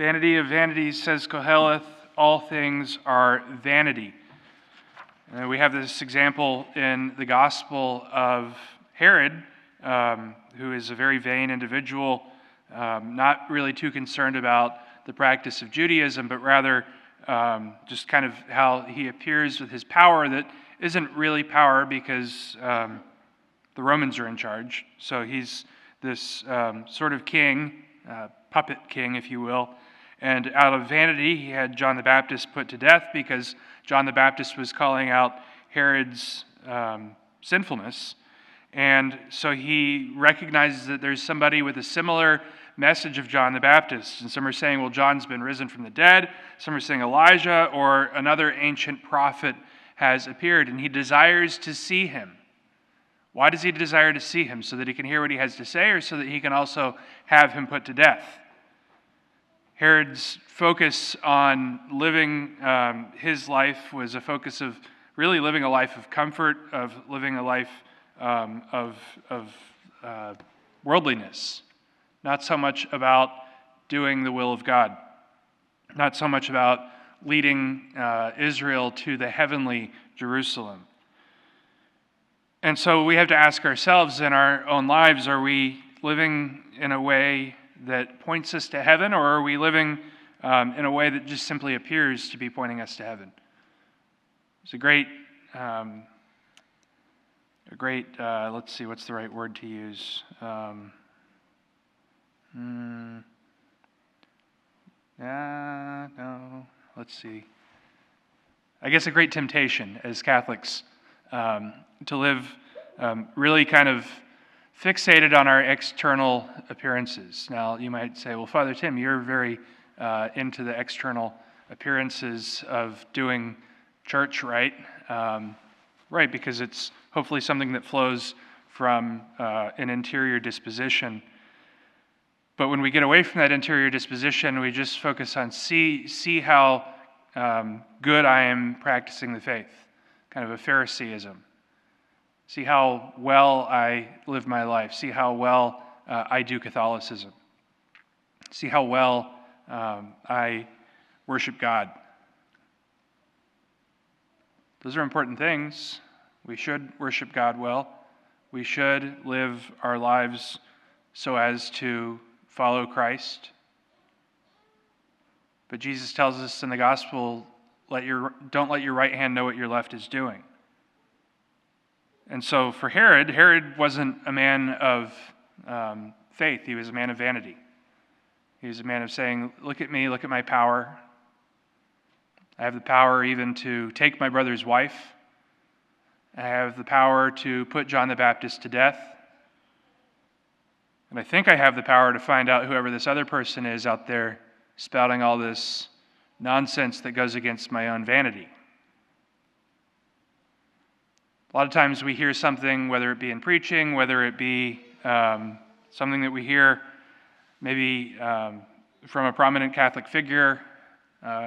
Vanity of vanities, says Koheleth, all things are vanity. We have this example in the Gospel of Herod, who is a very vain individual, not really too concerned about the practice of Judaism, but rather just kind of how he appears with his power that isn't really power because the Romans are in charge. So he's this sort of king, puppet king, if you will. And out of vanity, he had John the Baptist put to death because John the Baptist was calling out Herod's sinfulness. And so he recognizes that there's somebody with a similar message of John the Baptist. And some are saying, well, John's been risen from the dead. Some are saying Elijah or another ancient prophet has appeared. And he desires to see him. Why does he desire to see him? So that he can hear what he has to say, or so that he can also have him put to death? Herod's focus on living his life was a focus of really living a life of comfort, of living a life of worldliness. Not so much about doing the will of God. Not so much about leading Israel to the heavenly Jerusalem. And so we have to ask ourselves in our own lives, are we living in a way that points us to heaven, or are we living in a way that just simply appears to be pointing us to heaven? It's a great, let's see, what's the right word to use? Let's see. I guess a great temptation as Catholics to live really kind of fixated on our external appearances. Now, you might say, well, Father Tim, you're very into the external appearances of doing church, right? Right, because it's hopefully something that flows from an interior disposition. But when we get away from that interior disposition, we just focus on see how good I am practicing the faith, kind of a Phariseeism. See how well I live my life. See how well I do Catholicism. See how well I worship God. Those are important things. We should worship God well. We should live our lives so as to follow Christ. But Jesus tells us in the gospel, don't let your right hand know what your left is doing. And so for Herod wasn't a man of faith. He was a man of vanity. He was a man of saying, look at me, look at my power. I have the power even to take my brother's wife. I have the power to put John the Baptist to death. And I think I have the power to find out whoever this other person is out there spouting all this nonsense that goes against my own vanity. A lot of times we hear something, whether it be in preaching, whether it be something that we hear maybe from a prominent Catholic figure,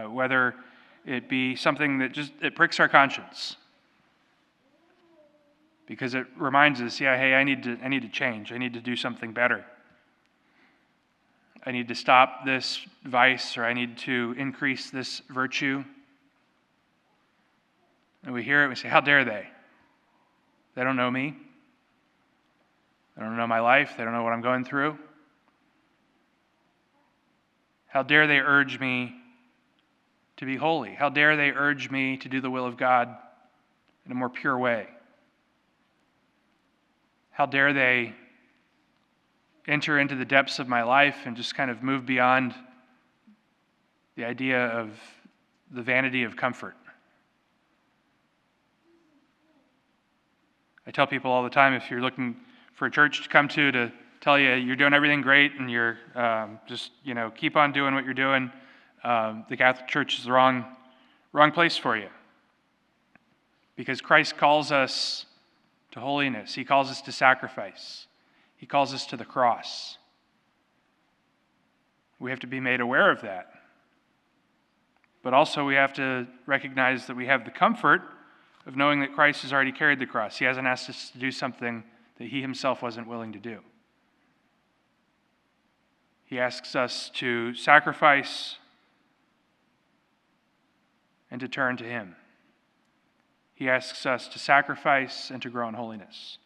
whether it be something that it pricks our conscience. Because it reminds us, hey, I need to change. I need to do something better. I need to stop this vice, or I need to increase this virtue. And we hear it, we say, how dare they? They don't know me. They don't know my life. They don't know what I'm going through. How dare they urge me to be holy? How dare they urge me to do the will of God in a more pure way? How dare they enter into the depths of my life and just kind of move beyond the idea of the vanity of comfort? I tell people all the time, if you're looking for a church to come to tell you you're doing everything great and you're keep on doing what you're doing, the Catholic Church is the wrong place for you. Because Christ calls us to holiness. He calls us to sacrifice. He calls us to the cross. We have to be made aware of that. But also we have to recognize that we have the comfort of knowing that Christ has already carried the cross. He hasn't asked us to do something that he himself wasn't willing to do. He asks us to sacrifice and to turn to him. He asks us to sacrifice and to grow in holiness.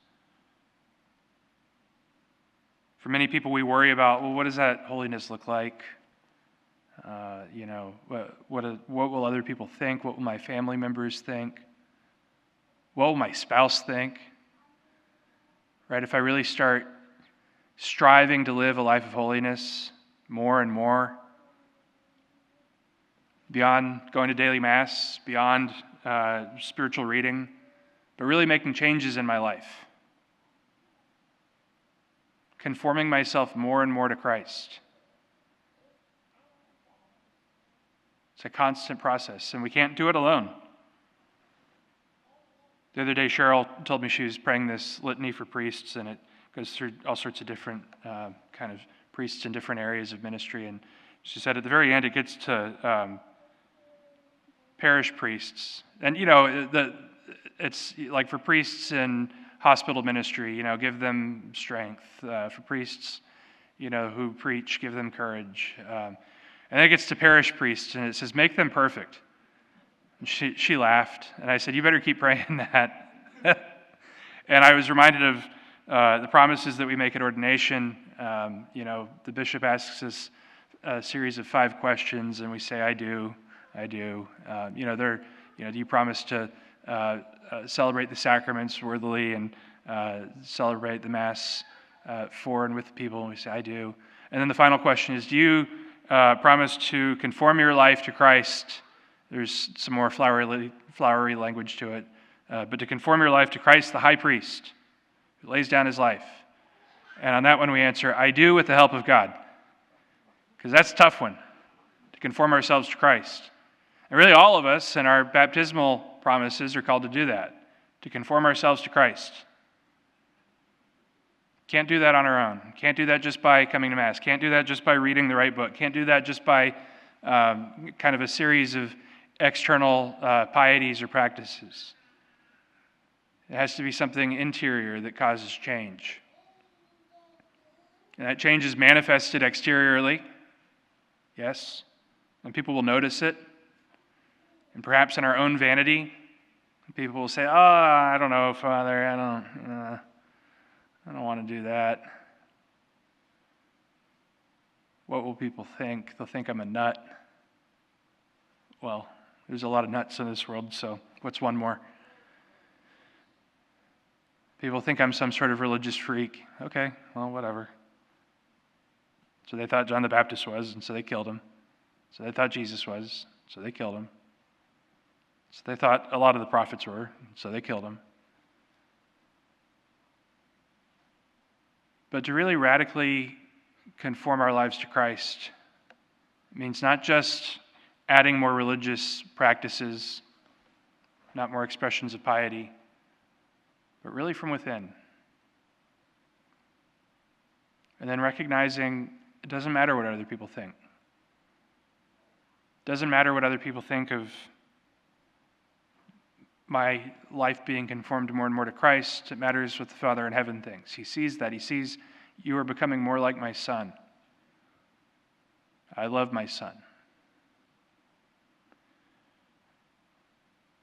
For many people, we worry about, well, what does that holiness look like? What will other people think? What will my family members think? What will my spouse think? Right? If I really start striving to live a life of holiness more and more, beyond going to daily mass, beyond spiritual reading, but really making changes in my life, conforming myself more and more to Christ. It's a constant process, and we can't do it alone. The other day, Cheryl told me she was praying this litany for priests, and it goes through all sorts of different kind of priests in different areas of ministry. And she said at the very end, it gets to parish priests. And, it's like for priests in hospital ministry, give them strength. For priests, who preach, give them courage. And then it gets to parish priests, and it says, make them perfect. And she laughed, and I said, you better keep praying that. And I was reminded of the promises that we make at ordination. The bishop asks us a series of 5 questions, and we say, I do. Do you promise to celebrate the sacraments worthily and celebrate the Mass for and with the people? And we say, I do. And then the final question is, do you promise to conform your life to Christ? There's some more flowery language to it. But to conform your life to Christ, the high priest, who lays down his life. And on that one we answer, I do with the help of God. Because that's a tough one, to conform ourselves to Christ. And really all of us in our baptismal promises are called to do that, to conform ourselves to Christ. Can't do that on our own. Can't do that just by coming to Mass. Can't do that just by reading the right book. Can't do that just by kind of a series of external pieties or practices. It has to be something interior that causes change. And that change is manifested exteriorly, yes, and people will notice it. And perhaps in our own vanity, people will say, I don't know, Father, I don't want to do that. What will people think? They'll think I'm a nut. Well, there's a lot of nuts in this world, so what's one more? People think I'm some sort of religious freak. Okay, well, whatever. So they thought John the Baptist was, and so they killed him. So they thought Jesus was, so they killed him. So they thought a lot of the prophets were, so they killed him. But to really radically conform our lives to Christ means not just adding more religious practices, not more expressions of piety, but really from within. And then recognizing it doesn't matter what other people think. It doesn't matter what other people think of my life being conformed more and more to Christ. It matters what the Father in heaven thinks. He sees that. He sees you are becoming more like my Son. I love my Son.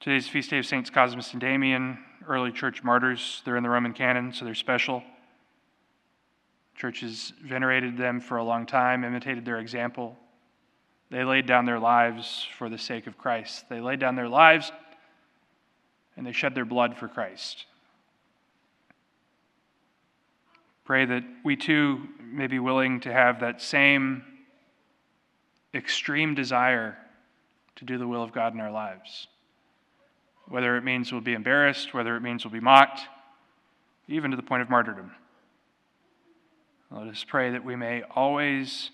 Today's feast day of Saints Cosmas and Damian, early church martyrs. They're in the Roman canon, so they're special. Churches venerated them for a long time, imitated their example. They laid down their lives for the sake of Christ. They laid down their lives and they shed their blood for Christ. Pray that we too may be willing to have that same extreme desire to do the will of God in our lives. Whether it means we'll be embarrassed, whether it means we'll be mocked, even to the point of martyrdom. Let us pray that we may always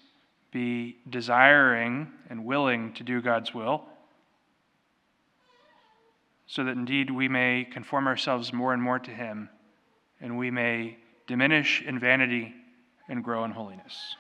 be desiring and willing to do God's will, so that indeed we may conform ourselves more and more to Him, and we may diminish in vanity and grow in holiness.